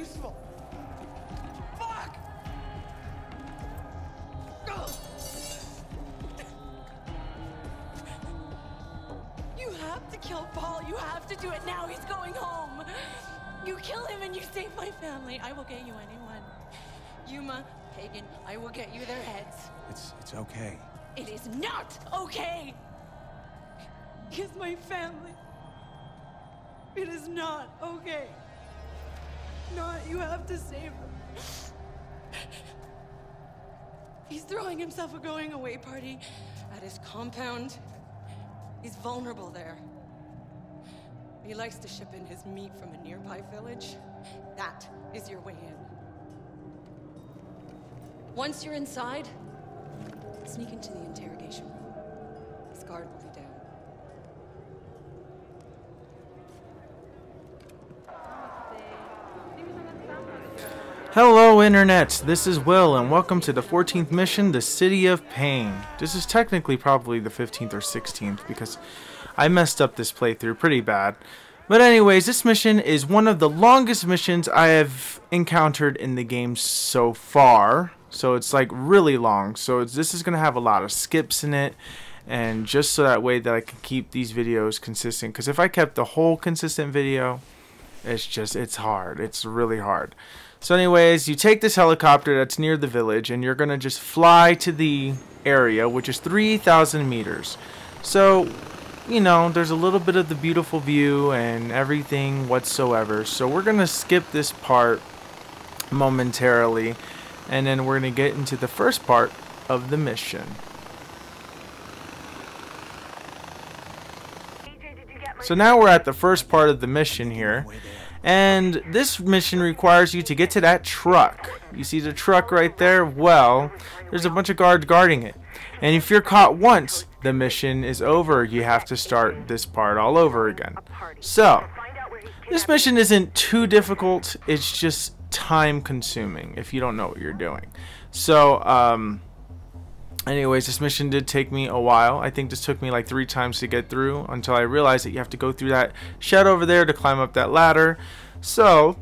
useful. Fuck! You have to kill Paul. You have to do it now. He's going home. You kill him and you save my family. I will get you anyone. Yuma, Pagan, I will get you their heads. It's okay. It is not okay. He is my family. It is not okay. Not, you have to save him. He's throwing himself a going away party at his compound. He's vulnerable there. He likes to ship in his meat from a nearby village. That is your way in. Once you're inside, sneak into the interrogation room. His guard will be down. Hello Internet, this is Will and welcome to the 14th mission, the City of Pain. This is technically probably the 15th or 16th because I messed up this playthrough pretty bad. But anyways, this mission is one of the longest missions I have encountered in the game so far. So it's like really long, so this is going to have a lot of skips in it. And just so that way that I can keep these videos consistent, because if I kept the whole consistent video, it's hard, it's really hard. So anyways, you take this helicopter that's near the village and you're going to just fly to the area, which is 3,000 meters. So, you know, there's a little bit of the beautiful view and everything whatsoever. So we're going to skip this part momentarily and then we're going to get into the first part of the mission. So now we're at the first part of the mission here. And this mission requires you to get to that truck. You see the truck right there? Well, there's a bunch of guards guarding it. And if you're caught once, the mission is over. You have to start this part all over again. So, this mission isn't too difficult. It's just time consuming if you don't know what you're doing. So, anyways, this mission did take me a while. I think this took me like 3 times to get through until I realized that you have to go through that shed over there to climb up that ladder. So,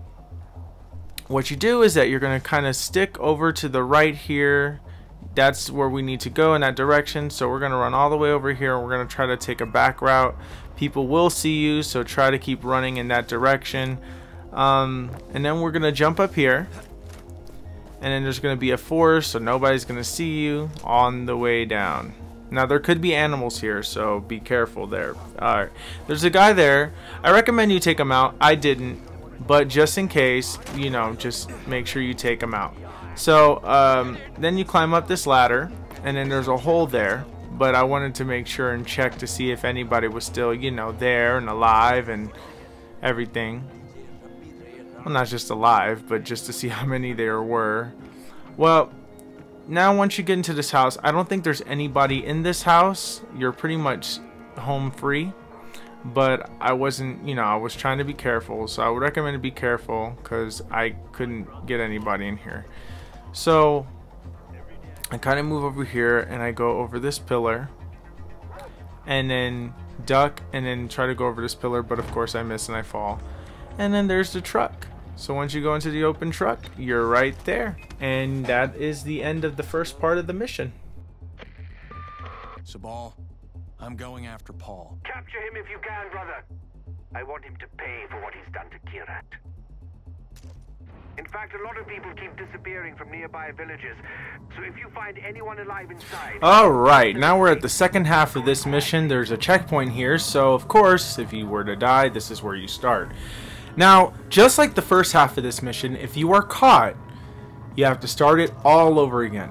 what you do is that you're going to kind of stick over to the right here. That's where we need to go in that direction. So we're going to run all the way over here and we're going to try to take a back route. People will see you, so try to keep running in that direction. And then we're going to jump up here. And then there's going to be a forest, so nobody's going to see you on the way down. Now, there could be animals here, so be careful there. Alright, there's a guy there. I recommend you take him out. I didn't, but just in case, you know, just make sure you take him out. So, then you climb up this ladder, and then there's a hole there. But I wanted to make sure and check to see if anybody was still, you know, there and alive and everything. Well, not just alive, but just to see how many there were. Well, now once you get into this house, I don't think there's anybody in this house. You're pretty much home free. But I wasn't, you know, I was trying to be careful. So I would recommend to be careful because I couldn't get anybody in here. So I kind of move over here and I go over this pillar. And then duck and then try to go over this pillar. But of course I miss and I fall. And then there's the truck. So once you go into the open truck, you're right there. And that is the end of the first part of the mission. Sabal, I'm going after Paul. Capture him if you can, brother. I want him to pay for what he's done to Kirat. In fact, a lot of people keep disappearing from nearby villages. So if you find anyone alive inside... Alright, now we're at the second half of this mission. There's a checkpoint here. So of course, if you were to die, this is where you start. Now, just like the first half of this mission, if you are caught, you have to start it all over again.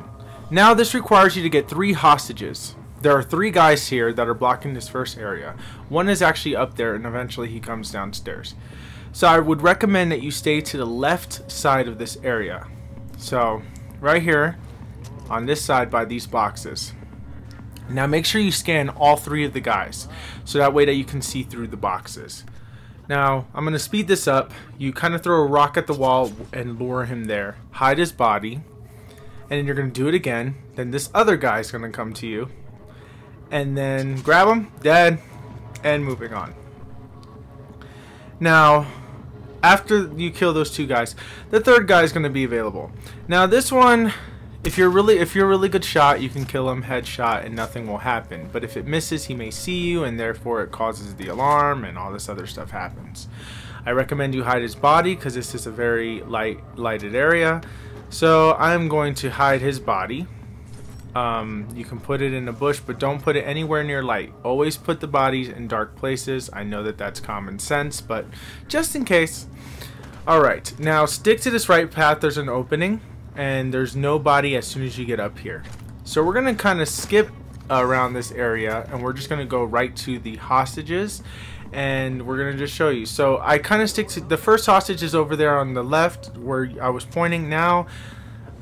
Now, this requires you to get 3 hostages. There are 3 guys here that are blocking this first area. One is actually up there, and eventually he comes downstairs. So I would recommend that you stay to the left side of this area. So, right here, on this side by these boxes. Now, make sure you scan all 3 of the guys, so that way that you can see through the boxes. Now, I'm going to speed this up. You kind of throw a rock at the wall and lure him there. Hide his body. And then you're going to do it again. Then this other guy is going to come to you. And then grab him, dead, and moving on. Now, after you kill those 2 guys, the 3rd guy is going to be available. Now this one, if you're a really good shot, you can kill him headshot and nothing will happen. But if it misses, he may see you, and therefore it causes the alarm and all this other stuff happens. I recommend you hide his body because this is a very lighted area. So I'm going to hide his body. You can put it in a bush, but don't put it anywhere near light. Always put the bodies in dark places. I know that that's common sense, but just in case. Alright, now stick to this right path. There's an opening, and there's no body as soon as you get up here. So we're going to kind of skip around this area, and we're just going to go right to the hostages, and we're going to just show you. So I kind of stick to the first hostage is over there on the left where I was pointing. Now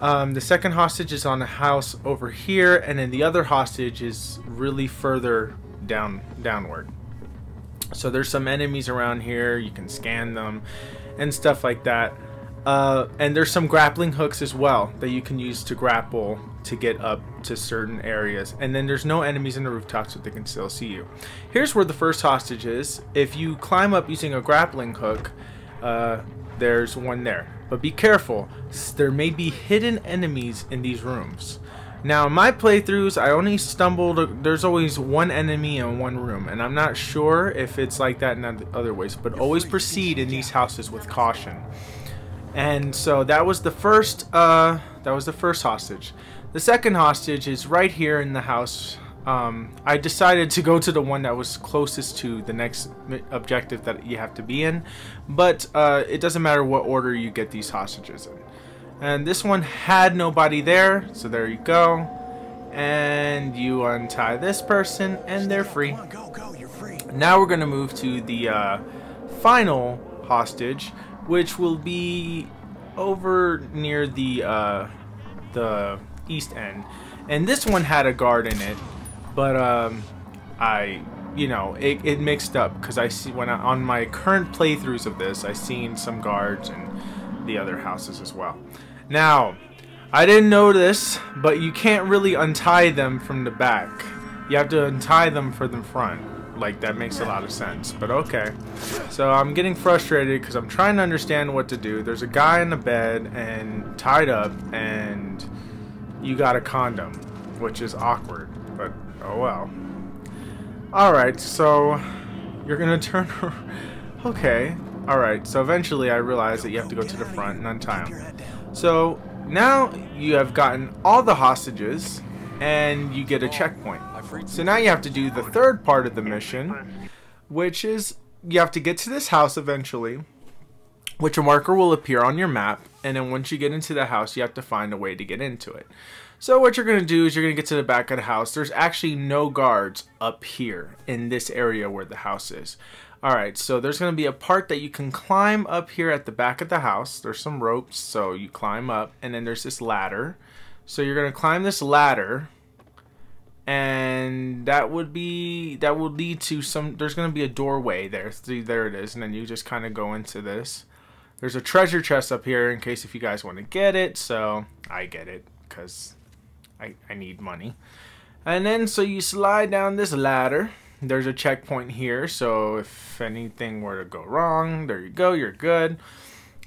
the second hostage is on a house over here, and then the other hostage is really further downward. So there's some enemies around here. You can scan them and stuff like that. And there's some grappling hooks as well that you can use to grapple to get up to certain areas. And then there's no enemies in the rooftops, but they can still see you. Here's where the first hostage is. If you climb up using a grappling hook, there's one there. But be careful, there may be hidden enemies in these rooms. Now in my playthroughs, I only stumbled, there's always one enemy in one room, and I'm not sure if it's like that in other ways, but always proceed in these houses with caution. And so that was the first hostage. The second hostage is right here in the house. I decided to go to the one that was closest to the next objective that you have to be in, but it doesn't matter what order you get these hostages in. And this one had nobody there, so there you go. And you untie this person, and they're free. Now we're going to move to the final hostage, which will be over near the east end. And this one had a guard in it, but it mixed up because I see on my current playthroughs of this, I've seen some guards in the other houses as well. Now, I didn't know this, but you can't really untie them from the back. You have to untie them from the front. Like, that makes a lot of sense, but okay. So I'm getting frustrated because I'm trying to understand what to do. There's a guy in the bed and tied up, and you got a condom, which is awkward, but oh well. Alright, so you're gonna turn okay. Alright, so eventually I realized that you have to go to the front and untie him. So now you have gotten all the hostages, and you get a checkpoint. So now you have to do the third part of the mission, which is you have to get to this house eventually, which a marker will appear on your map, and then once you get into the house, you have to find a way to get into it. So what you're going to do is you're going to get to the back of the house. There's actually no guards up here in this area where the house is. Alright, so there's going to be a part that you can climb up here at the back of the house. There's some ropes, so you climb up, and then there's this ladder. So you're going to climb this ladder, and that will lead to some, there's going to be a doorway there. See, there it is, and then you just kind of go into this. There's a treasure chest up here in case if you guys want to get it, so I get it because I need money. And then so you slide down this ladder. There's a checkpoint here, so if anything were to go wrong, there you go, you're good.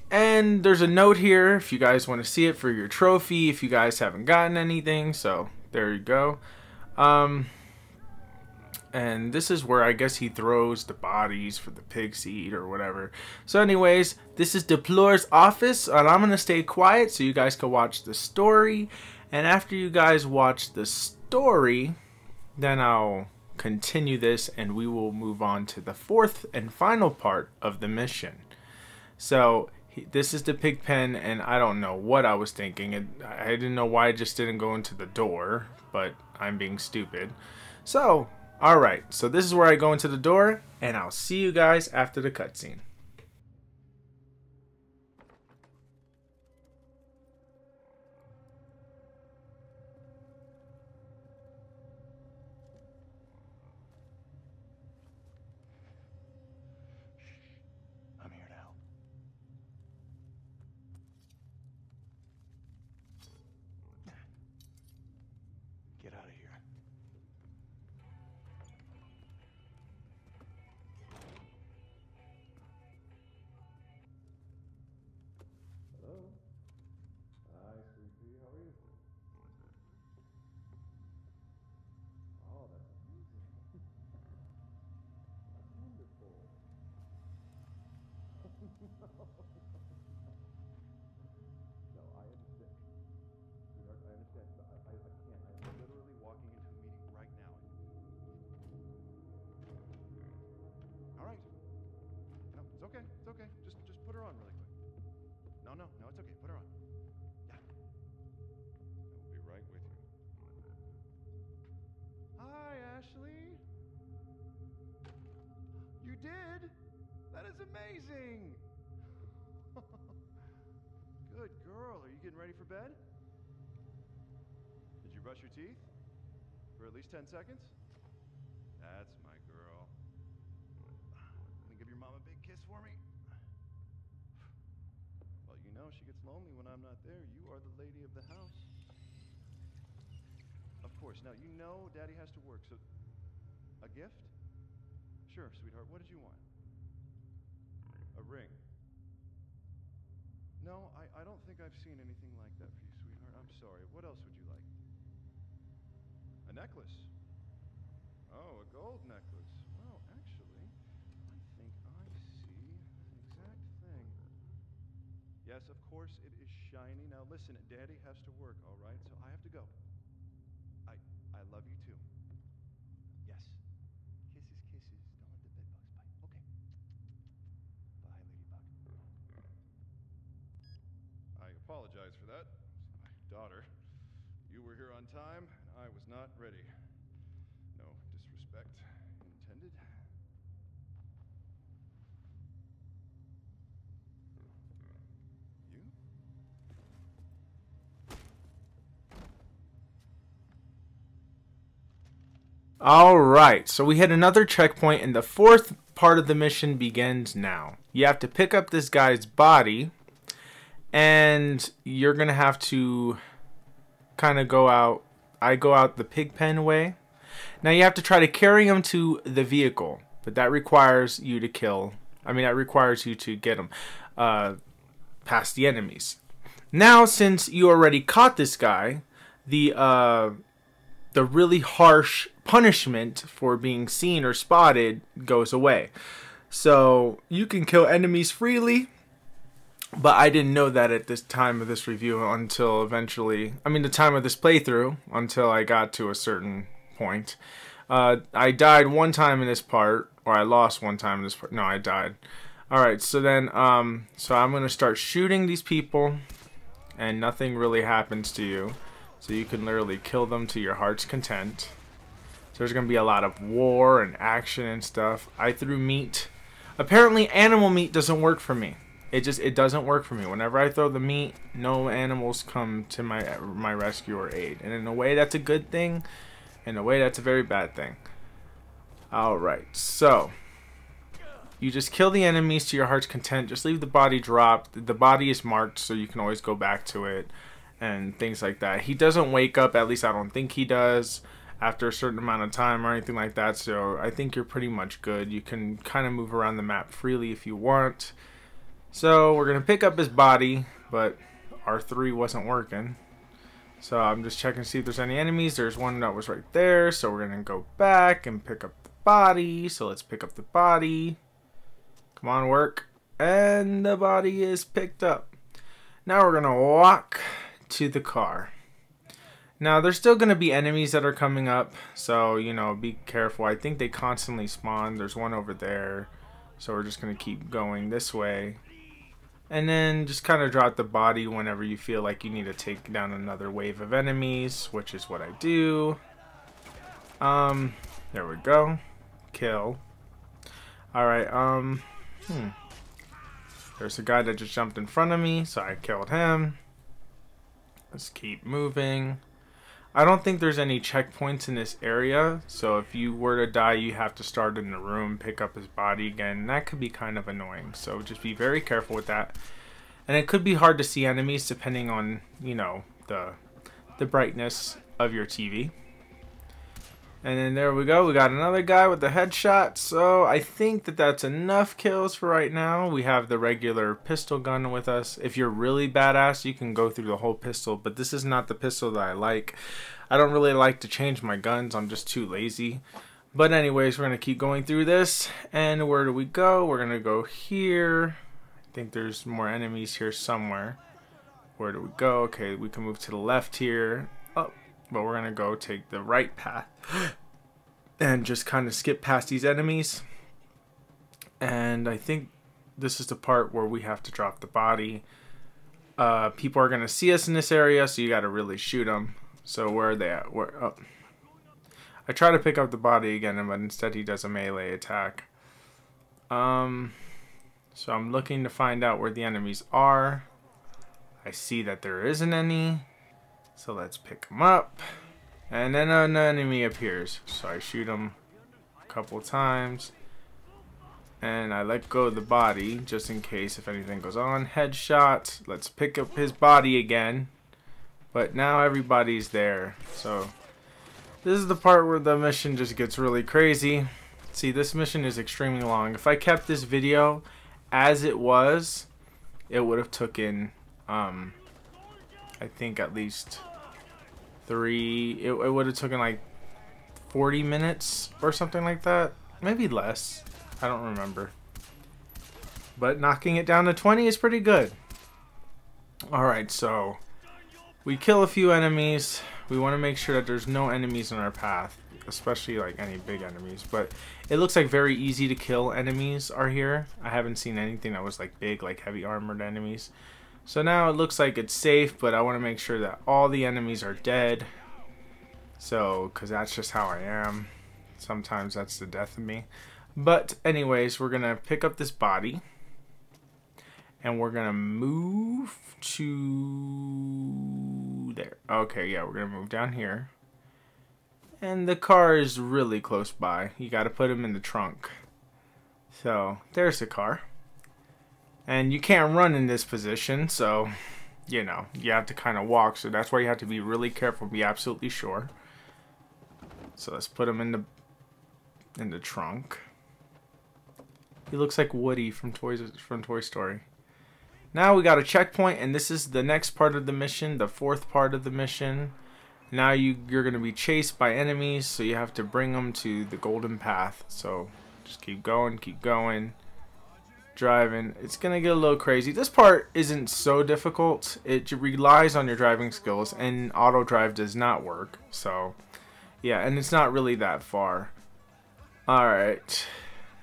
And there's a note here if you guys want to see it for your trophy, if you guys haven't gotten anything, so there you go. And this is where I guess he throws the bodies for the pigs to eat or whatever. So anyways, this is Deplore's office, and I'm going to stay quiet so you guys can watch the story. And after you guys watch the story, then I'll continue this and we will move on to the fourth and final part of the mission. So this is the pig pen, and I don't know what I was thinking. I didn't know why I just didn't go into the door, but I'm being stupid. So alright, so this is where I go into the door, and I'll see you guys after the cutscene. I'm here now. Get out of here. No, I understand. Sweetheart, I understand. But I can't. I'm literally walking into a meeting right now. All right. No, it's okay. It's okay. Just put her on really quick. No, it's okay. Put her on. Yeah. I'll be right with you. Hi, Ashley. You did? That is amazing. Good girl. Are you getting ready for bed? Did you brush your teeth? For at least 10 seconds? That's my girl. Gonna give your mom a big kiss for me? Well, you know she gets lonely when I'm not there. You are the lady of the house. Of course. Now, you know Daddy has to work, so... A gift? Sure, sweetheart. What did you want? A ring. No, I don't think I've seen anything like that for you, sweetheart. I'm sorry. What else would you like? A necklace. Oh, a gold necklace. Well, actually, I think I see the exact thing. Yes, of course it is shiny. Now listen, Daddy has to work, all right? So I have to go. I love you too. Yes. Kisses, kisses. Don't let the bed bugs bite. Okay. Bye, Ladybug. I apologize for that. My daughter. You were here on time, and I was not ready. No disrespect intended. You? Alright, so we hit another checkpoint, and the fourth part of the mission begins now. You have to pick up this guy's body, and you're going to have to kind of go out. I go out the pig pen way. Now you have to try to carry him to the vehicle, but that requires you to that requires you to get him past the enemies. Now, since you already caught this guy, the really harsh punishment for being seen or spotted goes away. So you can kill enemies freely, but I didn't know that at this time of this review until eventually, the time of this playthrough, until I got to a certain point. I died one time in this part, or I lost one time in this part. No, I died. Alright, so then, so I'm going to start shooting these people, and nothing really happens to you. So you can literally kill them to your heart's content. So there's going to be a lot of war and action and stuff. I threw meat. Apparently animal meat doesn't work for me. It doesn't work for me. Whenever I throw the meat, no animals come to my rescue or aid. And in a way that's a good thing. In a way that's a very bad thing. Alright, so you just kill the enemies to your heart's content. Just leave the body dropped. The body is marked so you can always go back to it. And things like that. He doesn't wake up, at least I don't think he does, after a certain amount of time or anything like that. So I think you're pretty much good. You can kind of move around the map freely if you want. So we're going to pick up his body, but R3 wasn't working. So I'm just checking to see if there's any enemies. There's one that was right there. So we're going to go back and pick up the body. So let's pick up the body. Come on, work. And the body is picked up. Now we're going to walk to the car. Now there's still going to be enemies that are coming up, so be careful. I think they constantly spawn. There's one over there, so we're just going to keep going this way, and then just kind of drop the body whenever you feel like you need to take down another wave of enemies, which is what I do. There we go. Kill. Alright, there's a guy that just jumped in front of me, so I killed him. Let's keep moving. I don't think there's any checkpoints in this area, so if you were to die, you have to start in the room, pick up his body again, and that could be kind of annoying, so just be very careful with that. And it could be hard to see enemies depending on, the brightness of your TV. And then there we go, we got another guy with the headshot, so I think that that's enough kills for right now. We have the regular pistol gun with us. If you're really badass, you can go through the whole pistol, but this is not the pistol that I like. I don't really like to change my guns, I'm just too lazy. But anyways, we're going to keep going through this, and where do we go? We're going to go here. I think there's more enemies here somewhere. Where do we go? Okay, we can move to the left here. Oh, but we're gonna go take the right path and just kind of skip past these enemies. And I think this is the part where we have to drop the body. People are gonna see us in this area, so you gotta really shoot them. So where are they at? Where? Oh. I try to pick up the body again, but instead he does a melee attack. So I'm looking to find out where the enemies are. I see that there isn't any, so let's pick them up. And then an enemy appears, so I shoot him a couple times. And I let go of the body, just in case if anything goes on. Headshot. Let's pick up his body again. But now everybody's there, so this is the part where the mission just gets really crazy. See, this mission is extremely long. If I kept this video as it was, it would have taken, I think at least it would have taken like 40 minutes or something like that. Maybe less. I don't remember. But knocking it down to 20 is pretty good. Alright, so we kill a few enemies. We want to make sure that there's no enemies in our path, especially like any big enemies. But it looks like very easy to kill enemies are here. I haven't seen anything that was like big, like heavy armored enemies. So now it looks like it's safe, but I want to make sure that all the enemies are dead. So, because that's just how I am. Sometimes that's the death of me. But anyways, we're going to pick up this body. And we're going to move to there. Okay, yeah, we're going to move down here. And the car is really close by. You got to put him in the trunk. So, there's the car. And you can't run in this position, so, you know, you have to kind of walk. So that's why you have to be really careful, be absolutely sure. So let's put him in the trunk. He looks like Woody from Toy Story. Now we got a checkpoint, and this is the next part of the mission, the fourth part of the mission. Now you're going to be chased by enemies, so you have to bring them to the golden path. So just keep going, driving. It's going to get a little crazy. This part isn't so difficult. It relies on your driving skills, and auto drive does not work. So yeah, and it's not really that far. Alright.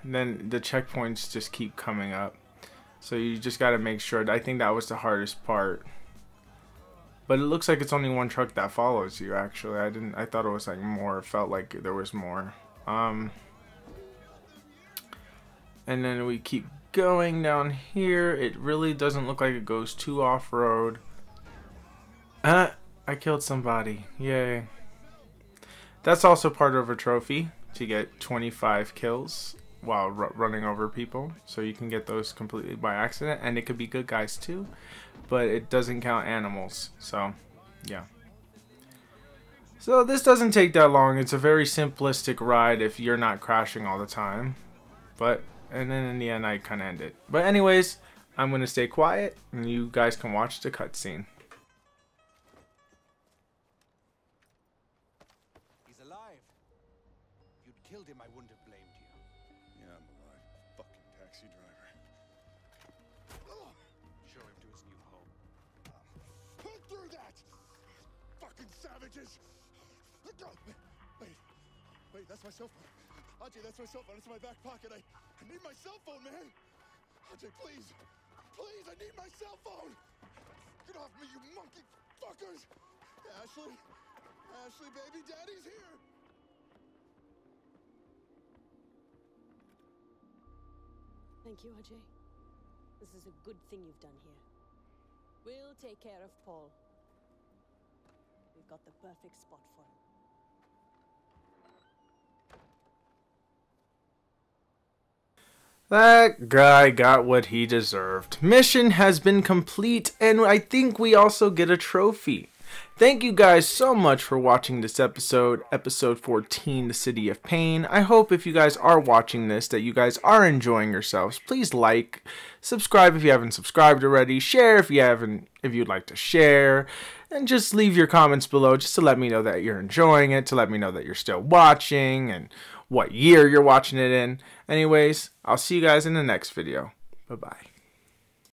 Then the checkpoints just keep coming up. So you just got to make sure. I think that was the hardest part. But it looks like it's only one truck that follows you, actually. I thought it was like more. It felt like there was more. And then we keep going down here. It really doesn't look like it goes too off-road. I killed somebody. Yay. That's also part of a trophy to get 25 kills while running over people. So you can get those completely by accident. And it could be good guys too. But it doesn't count animals. So, yeah. So this doesn't take that long. It's a very simplistic ride if you're not crashing all the time. And then in the end I kind of end it. But anyways, I'm going to stay quiet and you guys can watch the cutscene. He's alive. If you'd killed him, I wouldn't have blamed you. Yeah, I'm alive. Fucking taxi driver. Show him to his new home. Pull through that! Fucking savages! Wait, that's my cell phone. Ajay, that's my cell phone. It's in my back pocket. I need my cell phone, man! Ajay, please! Please, I need my cell phone! Get off me, you monkey fuckers! Ashley! Ashley, baby, daddy's here! Thank you, Ajay. This is a good thing you've done here. We'll take care of Paul. We've got the perfect spot for him. That guy got what he deserved. Mission has been complete, and I think we also get a trophy. Thank you guys so much for watching this episode, episode 14, The City of Pain. I hope if you guys are watching this that you guys are enjoying yourselves. Please like, subscribe if you haven't subscribed already, share if you'd like to share, and just leave your comments below just to let me know that you're enjoying it, to let me know that you're still watching and what year you're watching it in. Anyways, I'll see you guys in the next video. Bye-bye.